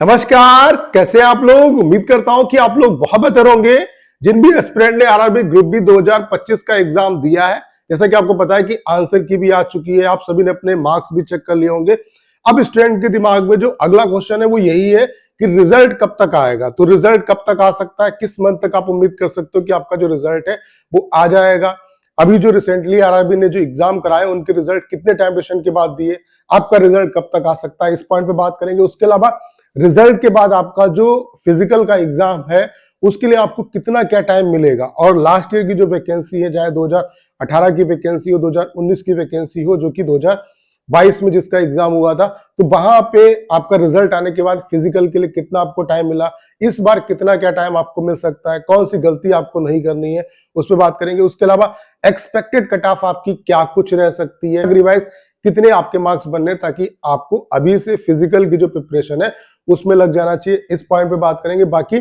नमस्कार, कैसे हैं आप लोग। उम्मीद करता हूं कि आप लोग बहुत बेहतर होंगे। जिन भी एस्पिरेंट ने आरआरबी ग्रुप बी 2025 का एग्जाम दिया है, जैसा कि आपको पता है कि आंसर की भी आ चुकी है, आप सभी ने अपने मार्क्स भी चेक कर लिए होंगे। अब स्टूडेंट के दिमाग में जो अगला क्वेश्चन है वो यही है कि रिजल्ट कब तक आएगा। तो रिजल्ट कब तक आ सकता है, किस मंथ तक आप उम्मीद कर सकते हो कि आपका जो रिजल्ट है वो आ जाएगा। अभी जो रिसेंटली आरआरबी ने जो एग्जाम कराए उनके रिजल्ट कितने टाइम ड्यूरेशन के बाद दिए, आपका रिजल्ट कब तक आ सकता है, इस पॉइंट पे बात करेंगे। उसके अलावा रिजल्ट के बाद आपका जो फिजिकल का एग्जाम है उसके लिए आपको कितना क्या टाइम मिलेगा, और लास्ट ईयर की जो वैकेंसी है, चाहे 2018 की वैकेंसी हो, 2019 की वैकेंसी हो, जो कि 2022 में जिसका एग्जाम हुआ था, तो वहां पे आपका रिजल्ट आने के बाद फिजिकल के लिए कितना आपको टाइम मिला, इस बार कितना क्या टाइम आपको मिल सकता है, कौन सी गलती आपको नहीं करनी है, उस पर बात करेंगे। उसके अलावा एक्सपेक्टेड कट ऑफ आपकी क्या कुछ रह सकती है, रिवाइज कितने आपके मार्क्स बनने, ताकि आपको अभी से फिजिकल की जो प्रिपरेशन है उसमें लग जाना चाहिए, इस पॉइंट पे बात करेंगे। बाकी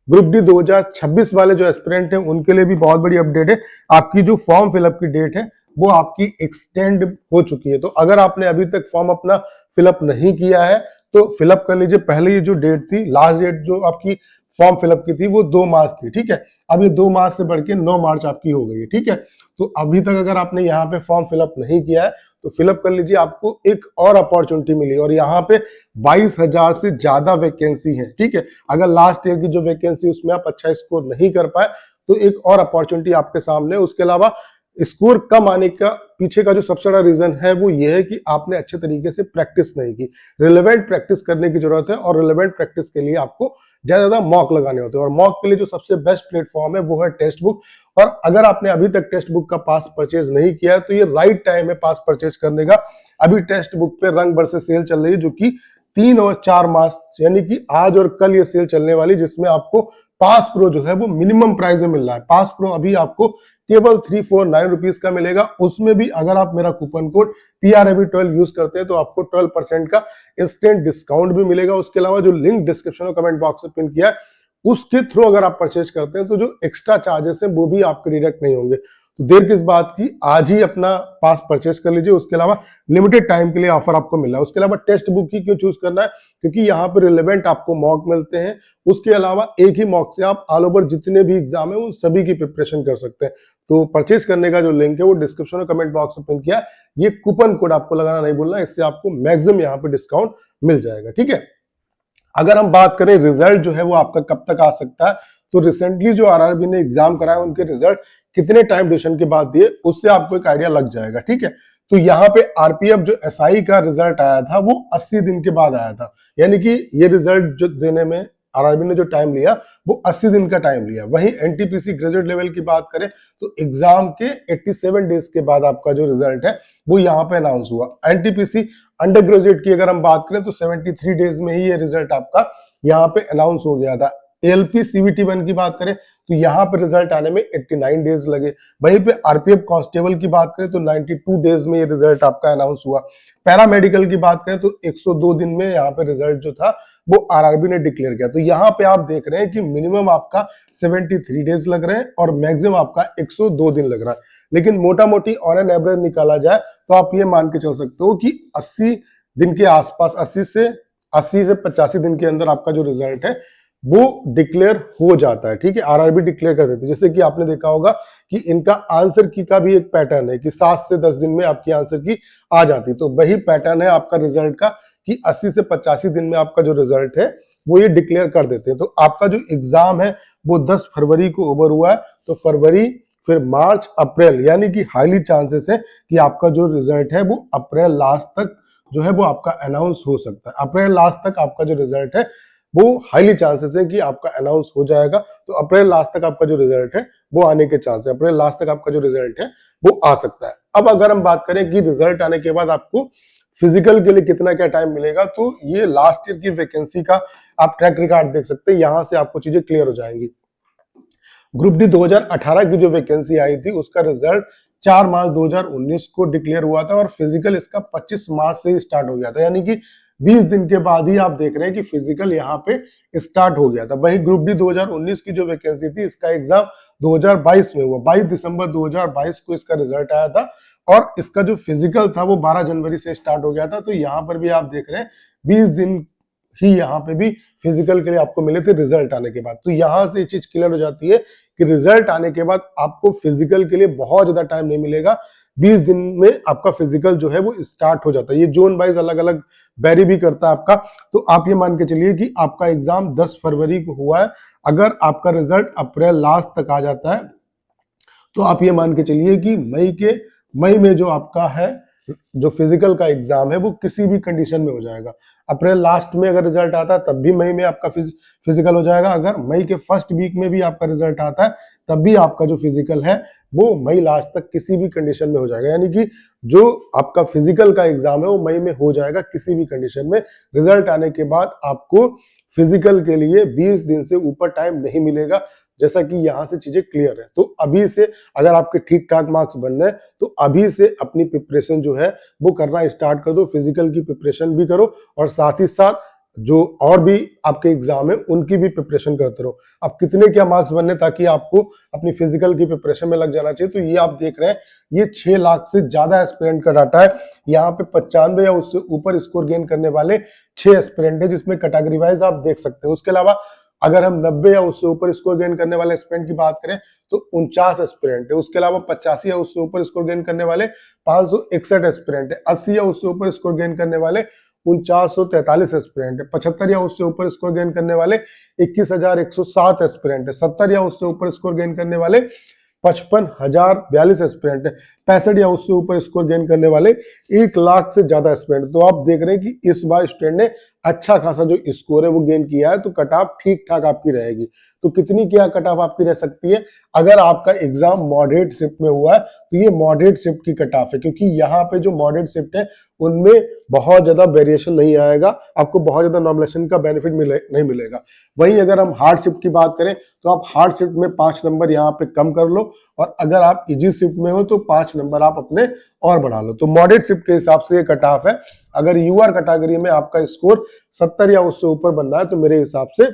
ग्रुप डी 2026 वाले जो एस्पिरेंट हैं उनके लिए भी बहुत बड़ी अपडेट है। आपकी जो फॉर्म फिलअप की डेट है वो आपकी एक्सटेंड हो चुकी है, तो अगर आपने अभी तक फॉर्म अपना फिलअप नहीं किया है तो फिलअप कर लीजिए। पहले ये जो डेट थी, लास्ट डेट जो आपकी फॉर्म फिलअप की थी वो 2 मार्च थी, ठीक है। अब ये 2 मार्च से बढ़ के 9 मार्च आपकी हो गई है, ठीक है। तो अभी तक अगर आपने यहाँ पे फॉर्म फिलअप नहीं किया है तो फिलअप कर लीजिए, आपको एक और अपॉर्चुनिटी मिली। और यहाँ पे 22,000 से ज्यादा वैकेंसी है, ठीक है। अगर लास्ट ईयर की जो वैकेंसी उसमें आप अच्छा स्कोर नहीं कर पाए तो एक और अपॉर्चुनिटी आपके सामने। उसके अलावा स्कोर कम आने का पीछे का जो सबसे बड़ा रीजन है वो ये है कि आपने अच्छे तरीके से प्रैक्टिस नहीं की। रिलेवेंट प्रैक्टिस करने की जरूरत है, और रिलेवेंट प्रैक्टिस के लिए आपको ज्यादा मॉक लगाने होते हैं, और मॉक के लिए जो सबसे बेस्ट प्लेटफॉर्म है वो है टेक्स्ट बुक। और अगर आपने अभी तक टेक्स्ट बुक का पास परचेज नहीं किया है तो ये राइट टाइम है पास परचेज करने का। अभी टेक्स्ट बुक पे रंग भर से सेल चल रही है, जो कि 3 और 4 मार्च यानी कि आज और कल ये सेल चलने वाली, जिसमें आपको पास प्रो जो है वो मिनिमम प्राइस में मिल रहा है। पास प्रो अभी आपको केवल 349 रुपीज का मिलेगा। उसमें भी अगर आप मेरा कूपन कोड PRAV12 यूज करते हैं तो आपको 12% का इंस्टेंट डिस्काउंट भी मिलेगा। उसके अलावा जो लिंक डिस्क्रिप्शन और कमेंट बॉक्स में पिन किया है उसके थ्रू अगर आप परचेज करते हैं तो जो एक्स्ट्रा चार्जेस हैं वो भी आपके डिडक्ट नहीं होंगे। तो देर किस बात की, आज ही अपना पास परचेज कर लीजिए। उसके अलावा लिमिटेड टाइम के लिए ऑफर आपको मिल रहा है। उसके अलावा टेक्स्ट बुक ही क्यों चूज करना है, क्योंकि यहाँ पे रिलेवेंट आपको मॉक मिलते हैं। उसके अलावा एक ही मॉक से आप ऑल ओवर जितने भी एग्जाम है उन सभी की प्रिपरेशन कर सकते हैं। तो परचेज करने का जो लिंक है वो डिस्क्रिप्शन और कमेंट बॉक्स में पिन किया। ये कूपन कोड आपको लगाना नहीं भूलना, इससे आपको मैक्सिमम यहाँ पे डिस्काउंट मिल जाएगा, ठीक है। अगर हम बात करें रिजल्ट जो है वो आपका कब तक आ सकता है, तो रिसेंटली जो आरआरबी ने एग्जाम कराया उनके रिजल्ट कितने टाइम ड्यूरेशन के बाद दिए उससे आपको एक आइडिया लग जाएगा, ठीक है। तो यहाँ पे आरपीएफ जो एसआई का रिजल्ट आया था वो 80 दिन के बाद आया था, यानी कि ये रिजल्ट जो देने में आरआरबी ने जो टाइम लिया वो 80 दिन का टाइम लिया। वहीं एनटीपीसी ग्रेजुएट लेवल की बात करें तो एग्जाम के 87 डेज के बाद आपका जो रिजल्ट है वो यहाँ पे अनाउंस हुआ। एनटीपीसी अंडर ग्रेजुएट की अगर हम बात करें तो 73 डेज में ही ये रिजल्ट आपका यहाँ पे अनाउंस हो गया था। एलपी सीवीटी 1 की बात करें तो यहाँ पे रिजल्ट आने में 89 डेज लगे। वहीं पे आरपीएफ कांस्टेबल की बात करें तो 92 डेज में ये रिजल्ट आपका अनाउंस हुआ। पैरामेडिकल की बात करें तो 102 दिन में यहाँ पे रिजल्ट जो था वो आरआरबी ने डिक्लेयर किया। तो यहाँ पे आप देख रहे हैं कि मिनिमम आपका 73 डेज लग रहे हैं और मैक्सिमम आपका 102 दिन लग रहा है। लेकिन मोटा मोटी ऑन एन एवरेज निकाला जाए तो आप ये मान के चल सकते हो कि 80 दिन के आसपास, 80 से 85 दिन के अंदर आपका जो रिजल्ट है वो डिक्लेयर हो जाता है, ठीक है। आरआरबी डिक्लेयर कर देते हैं। जैसे कि आपने देखा होगा कि इनका आंसर की का भी एक पैटर्न है कि 7 से 10 दिन में आपकी आंसर की आ जाती, तो वही पैटर्न है आपका रिजल्ट का कि 80 से 85 दिन में आपका जो रिजल्ट है वो ये डिक्लेयर कर देते हैं। तो आपका जो एग्जाम है वो 10 फरवरी को ओवर हुआ है, तो फरवरी फिर मार्च अप्रैल, यानी कि हाईली चांसेस है कि आपका जो रिजल्ट है वो अप्रैल लास्ट तक जो है वो आपका अनाउंस हो सकता है। अप्रैल लास्ट तक आपका जो रिजल्ट है वो हाईली चांसेस है कि आपका अनाउंस हो जाएगा। तो अप्रैल लास्ट तक आपका जो रिजल्ट है वो आने के चांस है, अप्रैल लास्ट तक आपका जो रिजल्ट है वो आ सकता है। अब अगर हम बात करें कि रिजल्ट आने के बाद आपको फिजिकल के लिए कितना क्या टाइम मिलेगा, तो ये लास्ट ईयर की वैकेंसी का आप ट्रैक रिकॉर्ड देख सकते हैं, यहां से आपको चीजें क्लियर हो जाएंगी। ग्रुप डी 2018 की जो वैकेंसी आई थी उसका रिजल्ट 4 मार्च 2019 को डिक्लेयर हुआ था, और फिजिकल इसका 25 मार्च से ही स्टार्ट हो गया था, यानी कि 20 दिन के बाद ही आप देख रहे हैं कि फिजिकल यहाँ पे स्टार्ट हो गया था। वहीं ग्रुप डी 2019 की जो वैकेंसी थी इसका एग्जाम 2022 में हुआ, 22 दिसंबर 2022 को इसका रिजल्ट आया था, और इसका जो फिजिकल था वो 12 जनवरी से स्टार्ट हो गया था। तो यहाँ पर भी आप देख रहे हैं 20 दिन ही यहाँ पे भी फिजिकल के लिए आपको मिले थे रिजल्ट आने के बाद। तो यहाँ से ये चीज क्लियर हो जाती है कि रिजल्ट आने के बाद आपको फिजिकल के लिए बहुत ज्यादा टाइम नहीं मिलेगा, 20 दिन में आपका फिजिकल जो है वो स्टार्ट हो जाता है। ये जोन वाइज अलग अलग वेरी भी करता है आपका। तो आप ये मान के चलिए कि आपका एग्जाम 10 फरवरी को हुआ है, अगर आपका रिजल्ट अप्रैल लास्ट तक आ जाता है तो आप ये मान के चलिए कि मई में जो आपका है जो फिजिकल का एग्जाम है वो किसी भी कंडीशन में हो जाएगा। अप्रैल लास्ट में अगर रिजल्ट आता है तब भी मई में आपका फिजिकल हो जाएगा, अगर मई के फर्स्ट वीक में भी आपका रिजल्ट आता है तब भी आपका जो फिजिकल है वो मई लास्ट तक किसी भी कंडीशन में हो जाएगा। यानी कि जो आपका फिजिकल का एग्जाम है वो मई में हो जाएगा किसी भी कंडीशन में। रिजल्ट आने के बाद आपको फिजिकल के लिए 20 दिन से ऊपर टाइम नहीं मिलेगा, जैसा कि यहाँ से चीजें क्लियर है। तो अभी से अगर आपके ठीक ठाक मार्क्स बनने हैं तो अभी से अपनी प्रिपरेशन जो है वो करना स्टार्ट कर दो, फिजिकल की प्रिपरेशन भी करो और साथ ही साथ जो और भी आपके एग्जाम है उनकी भी प्रिपरेशन करते रहो। अब कितने क्या मार्क्स बनने ताकि आपको अपनी फिजिकल की प्रिपरेशन में लग जाना चाहिए, तो ये आप देख रहे हैं ये 6 लाख से ज्यादा एस्पिरेंट का डाटा है। यहाँ पे 95 या उससे ऊपर स्कोर गेन करने वाले 6 एस्पिरेंट है, जिसमें कैटेगरी वाइज आप देख सकते हो। उसके अलावा अगर हम 90 या उससे ऊपर स्कोर गेन करने वाले एस्पिरेंट की बात करें तो 49 एस्पिरेंट है। उसके अलावा 85 या उससे ऊपर स्कोर गेन करने वाले 561 एस्पिरेंट है। 80 या उससे ऊपर स्कोर गेन करने वाले 4943 एस्पिरेंट है। 75 या उससे ऊपर स्कोर गेन करने वाले 21,107 एस्पिरेंट है। 70 या उससे ऊपर स्कोर गेन करने वाले 55,042 एस्पिरेंट है। 65 या उससे ऊपर स्कोर गेन करने वाले 1 लाख से ज्यादा एस्पिरेंट। तो आप देख रहे हैं कि इस बार स्टूडेंट ने अच्छा खासा जो स्कोर है वो गेन किया है, तो कट ऑफ ठीक ठाक आपकी रहेगी। तो कितनी क्या कट ऑफ आपकी रह सकती है? अगर आपका एग्जाम मॉडरेट शिफ्ट में हुआ है तो ये मॉडरेट शिफ्ट की कट ऑफ है, क्योंकि यहाँ पे जो मॉडरेट शिफ्ट है उनमें बहुत ज्यादा वेरिएशन नहीं आएगा, आपको बहुत ज्यादा नॉर्मलाइजेशन का बेनिफिट नहीं मिलेगा। वहीं अगर हम हार्ड शिफ्ट की बात करें तो आप हार्ड शिफ्ट में 5 नंबर यहाँ पे कम कर लो, और अगर आप इजी शिफ्ट में हो तो 5 नंबर आप अपने और बढ़ा लो। तो मॉडरेट शिफ्ट के हिसाब से ये कट ऑफ है। अगर यूआर कैटेगरी में आपका स्कोर 70 या उससे ऊपर बनना है तो मेरे हिसाब से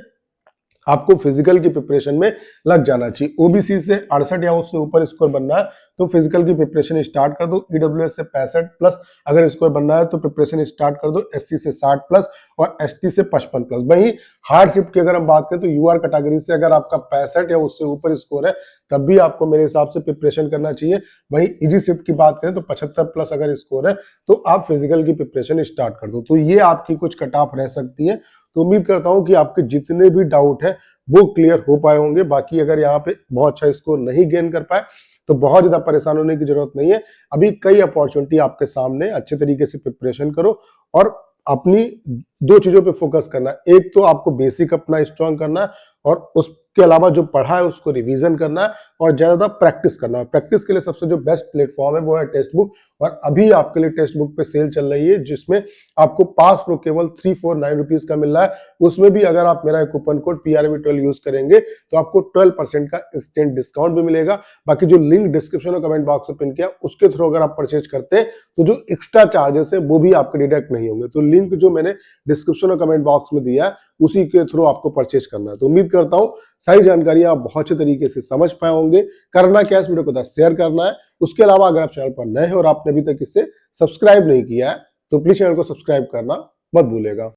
आपको फिजिकल की प्रिपरेशन में लग जाना चाहिए। ओबीसी से 68 या उससे ऊपर स्कोर बनना है तो फिजिकल की प्रिपरेशन स्टार्ट कर दो। ईडब्ल्यूएस से 65 प्लस अगर स्कोर बनना है तो प्रिपरेशन स्टार्ट कर दो। एससी से 60 प्लस और एसटी से 55 प्लस। वहीं हार्ड शिफ्ट की अगर हम बात करें तो यूआर कैटेगरी से अगर आपका 65 या उससे ऊपर स्कोर है तब भी आपको मेरे हिसाब से प्रिपरेशन करना चाहिए। वहीं इजी शिफ्ट की बात करें तो 75 प्लस अगर स्कोर है तो आप फिजिकल की प्रिपरेशन स्टार्ट कर दो। तो ये आपकी कुछ कट ऑफ रह सकती है। तो उम्मीद करता हूं कि आपके जितने भी डाउट है वो क्लियर हो पाए होंगे। बाकी अगर यहाँ पे बहुत अच्छा स्कोर नहीं गेन कर पाए तो बहुत ज्यादा परेशान होने की जरूरत नहीं है। अभी कई अपॉर्चुनिटी आपके सामने, अच्छे तरीके से प्रिपरेशन करो और अपनी 2 चीजों पे फोकस करना है। एक तो आपको बेसिक अपना स्ट्रांग करना है और उसके अलावा जो पढ़ा है उसको रिवीजन करना है और ज्यादा प्रैक्टिस करना है। प्रैक्टिस के लिए सबसे जो बेस्ट प्लेटफॉर्म है वो है टेक्स्ट बुक, और अभी आपके लिए टेक्स्ट बुक पे सेल चल रही है जिसमें आपको पास प्रो केवल 349 रुपीज का मिल रहा है। उसमें भी अगर आप मेरा कूपन कोड PRV12 यूज करेंगे तो आपको 12% का इंस्टेंट डिस्काउंट भी मिलेगा। बाकी जो लिंक डिस्क्रिप्शन और कमेंट बॉक्स में पिन किया उसके थ्रू अगर आप परचेज करते हैं तो जो एक्स्ट्रा चार्जेस है वो भी आपके डिडक्ट नहीं होंगे। तो लिंक जो मैंने डिस्क्रिप्शन और कमेंट बॉक्स में दिया है उसी के थ्रू आपको परचेज करना है। तो उम्मीद करता हूं सारी जानकारी आप बहुत अच्छे तरीके से समझ पाए होंगे। करना क्या, इस वीडियो को शेयर करना है। उसके अलावा अगर आप चैनल पर नए हैं और आपने अभी तक इसे सब्सक्राइब नहीं किया है तो प्लीज चैनल को सब्सक्राइब करना मत भूलेगा।